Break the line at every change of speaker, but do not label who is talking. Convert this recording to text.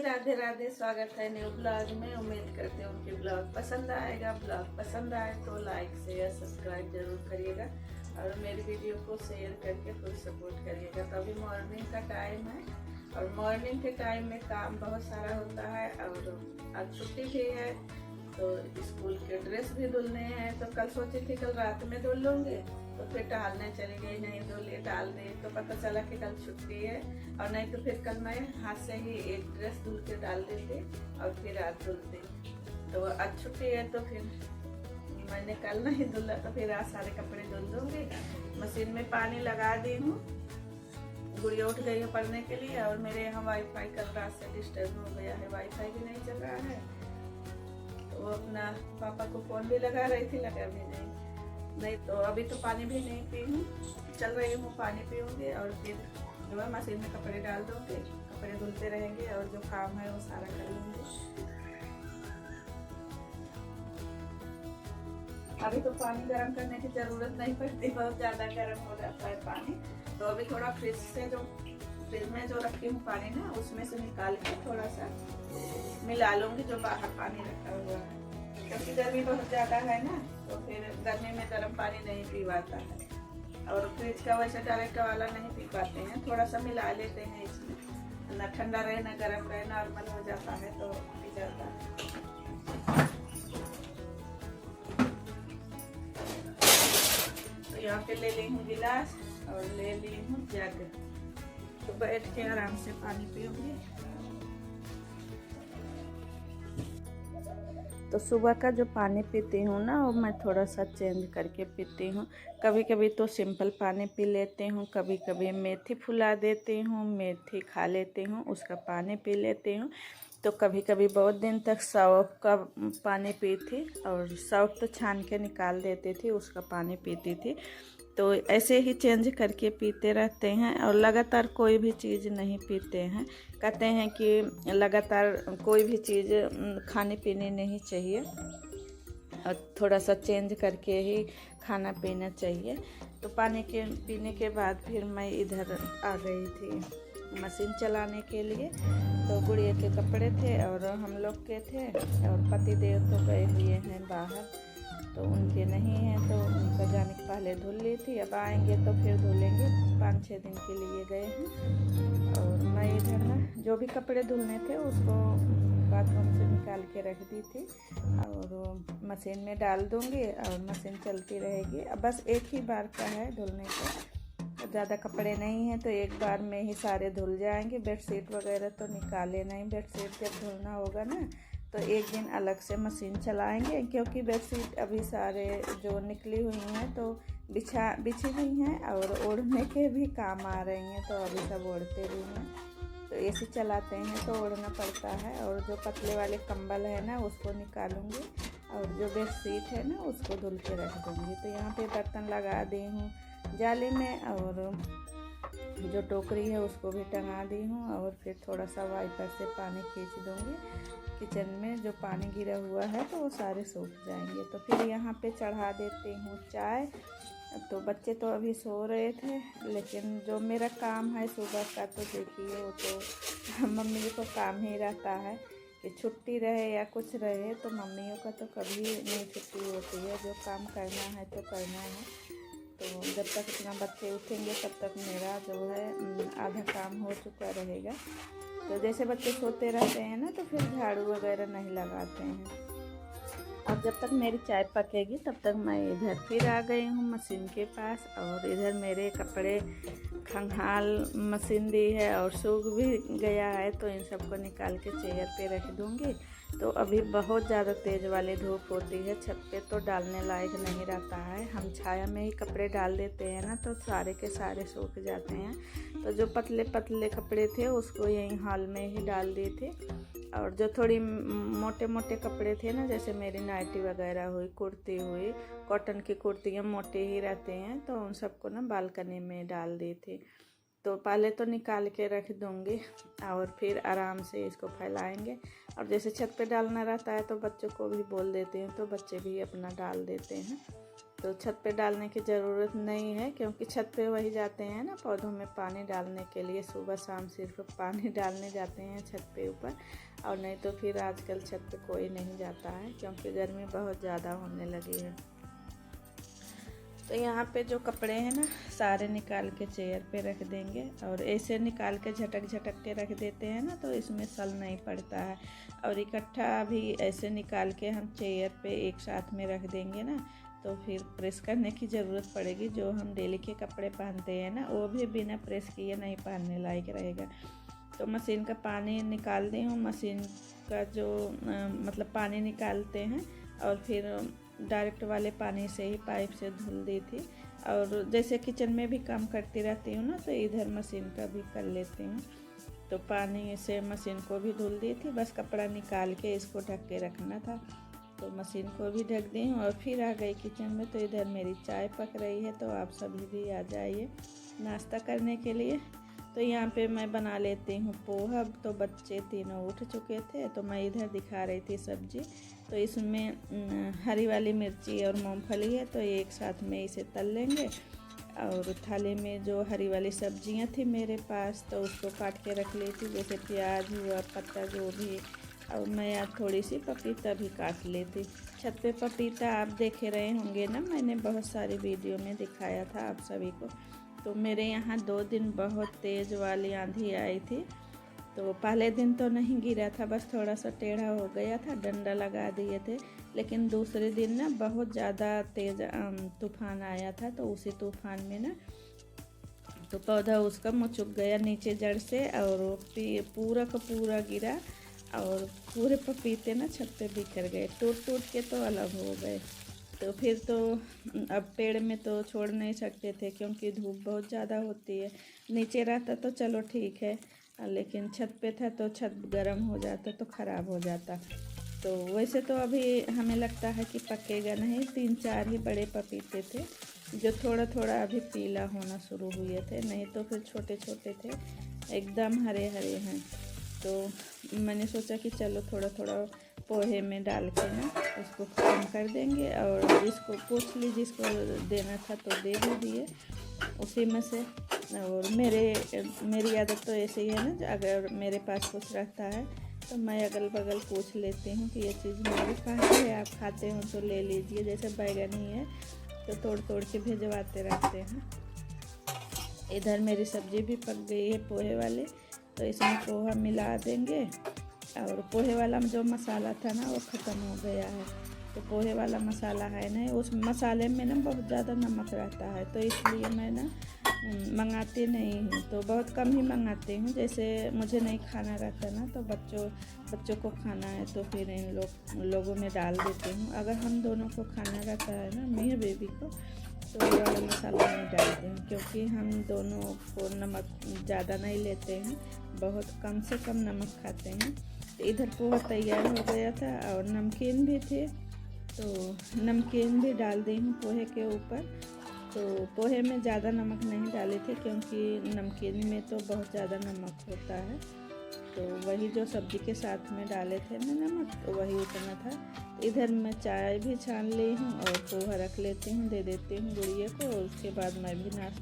राधे राधे। स्वागत है new blog में। उम्मीद करते हैं उनके ब्लॉग पसंद आएगा। ब्लॉग पसंद आए तो लाइक शेयर सब्सक्राइब जरूर करिएगा और मेरी वीडियो को शेयर करके फुल सपोर्ट करिएगा। तो अभी मॉर्निंग का टाइम है और मॉर्निंग के टाइम में काम बहुत सारा होता है और आज छुट्टी भी है तो स्कूल के ड्रेस भी धुलने हैं। तो कल सोची थी कल रात में धुल लूँगी तो फिर टहलने चली गई, नहीं धुली टाल दी तो पता चला कि कल छुट्टी है और नहीं तो फिर कल मैं हाथ से ही एक ड्रेस धुल के डाल देती और फिर आज धुलती। तो आज छुट्टी है तो फिर मैंने कल नहीं धुला तो फिर आज सारे कपड़े धुल दूँगी। मशीन में पानी लगा दी हूँ। गुड़िया उठ गई है पढ़ने के लिए और मेरे यहाँ वाईफाई कल रात से डिस्टर्ब हो गया है, वाईफाई भी नहीं चल रहा है। तो वो अपना पापा को फ़ोन भी लगा रही थी, लगा भी नहीं तो अभी तो पानी भी नहीं पी हूँ, चल रही हूँ पानी पीऊँगी और फिर जो है मशीन में कपड़े डाल दूँगी, कपड़े धुलते रहेंगे और जो काम है वो सारा कर लूँगी। अभी तो पानी गर्म करने की ज़रूरत नहीं पड़ती, बहुत ज़्यादा गर्म हो जाता है पानी। तो अभी थोड़ा फ्रिज में जो रखी हूँ पानी ना उसमें से निकाल के थोड़ा सा मिला लूँगी जो बाहर पानी रखा हुआ है, क्योंकि गर्मी बहुत ज़्यादा है ना तो फिर गर्मी में गर्म पानी नहीं पी पाता है और फ्रिज का वैसे डायरेक्ट वाला नहीं पी पाते हैं, थोड़ा सा मिला लेते हैं इसमें, ना ठंडा रहे ना गर्म रहे, नॉर्मल हो जाता है तो पी जाता है। तो यहाँ पे ले ली हूँ गिलास और ले ली हूँ जग, तो बैठ के आराम से पानी पीऊँगी। तो सुबह का जो पानी पीती हूँ ना वो मैं थोड़ा सा चेंज करके पीती हूँ। कभी कभी तो सिंपल पानी पी लेती हूँ, कभी कभी मेथी फुला देती हूँ, मेथी खा लेती हूँ, उसका पानी पी लेती हूँ। तो कभी कभी बहुत दिन तक सौंफ का पानी पी थी और सौंफ तो छान के निकाल देती थी, उसका पानी पीती थी। तो ऐसे ही चेंज करके पीते रहते हैं और लगातार कोई भी चीज़ नहीं पीते हैं। कहते हैं कि लगातार कोई भी चीज़ खाने पीने नहीं चाहिए और थोड़ा सा चेंज करके ही खाना पीना चाहिए। तो पानी के पीने के बाद फिर मैं इधर आ गई थी मशीन चलाने के लिए। तो गुड़िया के कपड़े थे और हम लोग के थे और पतिदेव तो गए हुए हैं बाहर, तो उनके नहीं हैं तो उनका जाने के पहले धुल ली थी, अब आएंगे तो फिर धुलेंगे, 5-6 दिन के लिए गए हैं। और मैं इधर ना जो भी कपड़े धुलने थे उसको बाथरूम से निकाल के रख दी थी और मशीन में डाल दूँगी और मशीन चलती रहेगी। अब बस एक ही बार का है धुलने का, ज़्यादा कपड़े नहीं हैं तो एक बार में ही सारे धुल जाएंगे। बेडशीट वगैरह तो निकाले नहीं, बेडशीट जब धुलना होगा ना तो एक दिन अलग से मशीन चलाएंगे, क्योंकि बेडशीट अभी सारे जो निकली हुई हैं तो बिछी हुई हैं और ओढ़ने के भी काम आ रही हैं, तो अभी सब ओढ़ते भी हैं। तो एसी चलाते हैं तो ओढ़ना पड़ता है और जो पतले वाले कंबल है ना उसको निकालूंगी और जो बेडशीट है ना उसको धुल के रख दूँगी। तो यहाँ पे बर्तन लगा दी हूँ जाली में और जो टोकरी है उसको भी टंगा दी हूँ और फिर थोड़ा सा वाइपर से पानी खींच दूँगी। किचन में जो पानी गिरा हुआ है तो वो सारे सूख जाएंगे। तो फिर यहाँ पे चढ़ा देती हूँ चाय। तो बच्चे तो अभी सो रहे थे, लेकिन जो मेरा काम है सुबह का तो देखिए वो तो मम्मी को काम ही रहता है कि छुट्टी रहे या कुछ रहे तो मम्मियों का तो कभी नहीं छुट्टी होती है, जो काम करना है तो करना है। तो जब तक इतना बच्चे उठेंगे तब तक मेरा जो है आधा काम हो चुका रहेगा। तो जैसे बच्चे सोते रहते हैं ना तो फिर झाड़ू वगैरह नहीं लगाते हैं। और जब तक मेरी चाय पकेगी तब तक मैं इधर फिर आ गई हूँ मशीन के पास और इधर मेरे कपड़े खंगाल मशीन दी है और सूख भी गया है, तो इन सबको निकाल के चेयर पे रख दूँगी। तो अभी बहुत ज़्यादा तेज़ वाली धूप होती है, छत पे तो डालने लायक नहीं रहता है। हम छाया में ही कपड़े डाल देते हैं ना तो सारे के सारे सूख जाते हैं। तो जो पतले पतले कपड़े थे उसको यहीं हॉल में ही डाल दिए थे और जो थोड़ी मोटे मोटे कपड़े थे ना, जैसे मेरी नाइटी वगैरह हुई, कुर्ती हुई, कॉटन की कुर्तियाँ मोटे ही रहते हैं तो उन सबको ना बालकनी में डाल दी थी। तो पहले तो निकाल के रख दूँगी और फिर आराम से इसको फैलाएंगे। और जैसे छत पे डालना रहता है तो बच्चों को भी बोल देते हैं तो बच्चे भी अपना डाल देते हैं। तो छत पे डालने की ज़रूरत नहीं है, क्योंकि छत पे वही जाते हैं ना पौधों में पानी डालने के लिए, सुबह शाम सिर्फ पानी डालने जाते हैं छत पे ऊपर, और नहीं तो फिर आजकल छत पे कोई नहीं जाता है क्योंकि गर्मी बहुत ज़्यादा होने लगी है। तो यहाँ पे जो कपड़े हैं ना सारे निकाल के चेयर पे रख देंगे, और ऐसे निकाल के झटक झटक के रख देते हैं ना तो इसमें सल नहीं पड़ता है। और इकट्ठा भी ऐसे निकाल के हम चेयर पे एक साथ में रख देंगे ना तो फिर प्रेस करने की ज़रूरत पड़ेगी। जो हम डेली के कपड़े पहनते हैं ना वो भी बिना प्रेस किए नहीं पहनने लायक रहेगा। तो मशीन का पानी निकाल दी हूँ, मशीन का जो मतलब पानी निकालते हैं और फिर डायरेक्ट वाले पानी से ही पाइप से धुल दी थी। और जैसे किचन में भी काम करती रहती हूँ ना तो इधर मशीन का भी कर लेती हूँ। तो पानी से मशीन को भी धुल दी थी, बस कपड़ा निकाल के इसको ढक के रखना था। तो मशीन को भी ढक दी हूँ और फिर आ गई किचन में। तो इधर मेरी चाय पक रही है, तो आप सभी भी आ जाइए नाश्ता करने के लिए। तो यहाँ पे मैं बना लेती हूँ पोहा। तो बच्चे तीनों उठ चुके थे तो मैं इधर दिखा रही थी सब्जी। तो इसमें हरी वाली मिर्ची और मूंगफली है, तो एक साथ में इसे तल लेंगे। और थाली में जो हरी वाली सब्जियाँ थी मेरे पास तो उसको काट के रख ली थी, जैसे प्याज हुआ, पत्ता गोभी, और मैं यार थोड़ी सी पपीता भी काट लेती। छत पे पपीता आप देखे रहे होंगे ना, मैंने बहुत सारी वीडियो में दिखाया था आप सभी को। तो मेरे यहाँ 2 दिन बहुत तेज़ वाली आंधी आई थी। तो पहले दिन तो नहीं गिरा था, बस थोड़ा सा टेढ़ा हो गया था, डंडा लगा दिए थे। लेकिन दूसरे दिन ना बहुत ज़्यादा तेज़ तूफान आया था। तो उसी तूफान में ना तो पौधा उसका मुचुक गया नीचे जड़ से, और पूरा का पूरा गिरा, और पूरे पपीते ना छत पे बिखर गए, टूट टूट के तो अलग हो गए। तो फिर तो अब पेड़ में तो छोड़ नहीं सकते थे क्योंकि धूप बहुत ज़्यादा होती है। नीचे रहता तो चलो ठीक है, लेकिन छत पे था तो छत गर्म हो जाता तो ख़राब हो जाता। तो वैसे तो अभी हमें लगता है कि पकेगा नहीं, 3-4 ही बड़े पपीते थे जो थोड़ा थोड़ा अभी पीला होना शुरू हुए थे, नहीं तो फिर छोटे छोटे थे, एकदम हरे हरे हैं। तो मैंने सोचा कि चलो थोड़ा थोड़ा पोहे में डाल के ना उसको कम कर देंगे, और जिसको पूछली जिसको देना था तो दे भी दिए उसी में से। और मेरी आदत तो ऐसे ही है ना, अगर मेरे पास कुछ रहता है तो मैं अगल बगल पूछ लेती हूँ कि ये चीज़ मेरे पास है, आप खाते हो तो ले लीजिए। जैसे बैगन ही है तो तोड़ तोड़ के भिजवाते रहते हैं। इधर मेरी सब्ज़ी भी पक गई है पोहे वाले, तो इसमें पोहा मिला देंगे। और पोहे वाला जो मसाला था ना वो ख़त्म हो गया है। तो पोहे वाला मसाला है ना, उस मसाले में ना बहुत ज़्यादा नमक रहता है, तो इसलिए मैं ना मंगाती नहीं हूँ, तो बहुत कम ही मंगाती हूँ। जैसे मुझे नहीं खाना रहता ना तो बच्चों को खाना है तो फिर इन लोगों में डाल देती हूँ। अगर हम दोनों को खाना रहता है ना, मेरे बेबी को, तो ये वाला मसाला नहीं डालती हूँ क्योंकि हम दोनों को नमक ज़्यादा नहीं लेते हैं, बहुत कम से कम नमक खाते हैं। तो इधर पोहा तैयार हो गया था और नमकीन भी थे, तो नमकीन भी डाल दी हूँ पोहे के ऊपर। तो पोहे में ज़्यादा नमक नहीं डाले थे क्योंकि नमकीन में तो बहुत ज़्यादा नमक होता है। तो वही जो सब्ज़ी के साथ में डाले थे ना नमक, तो वही उतना था। इधर मैं चाय भी छान ली हूँ और पोहा रख लेती हूँ, दे देती हूँ गुड़िया को, और उसके बाद मैं भी नाश्ता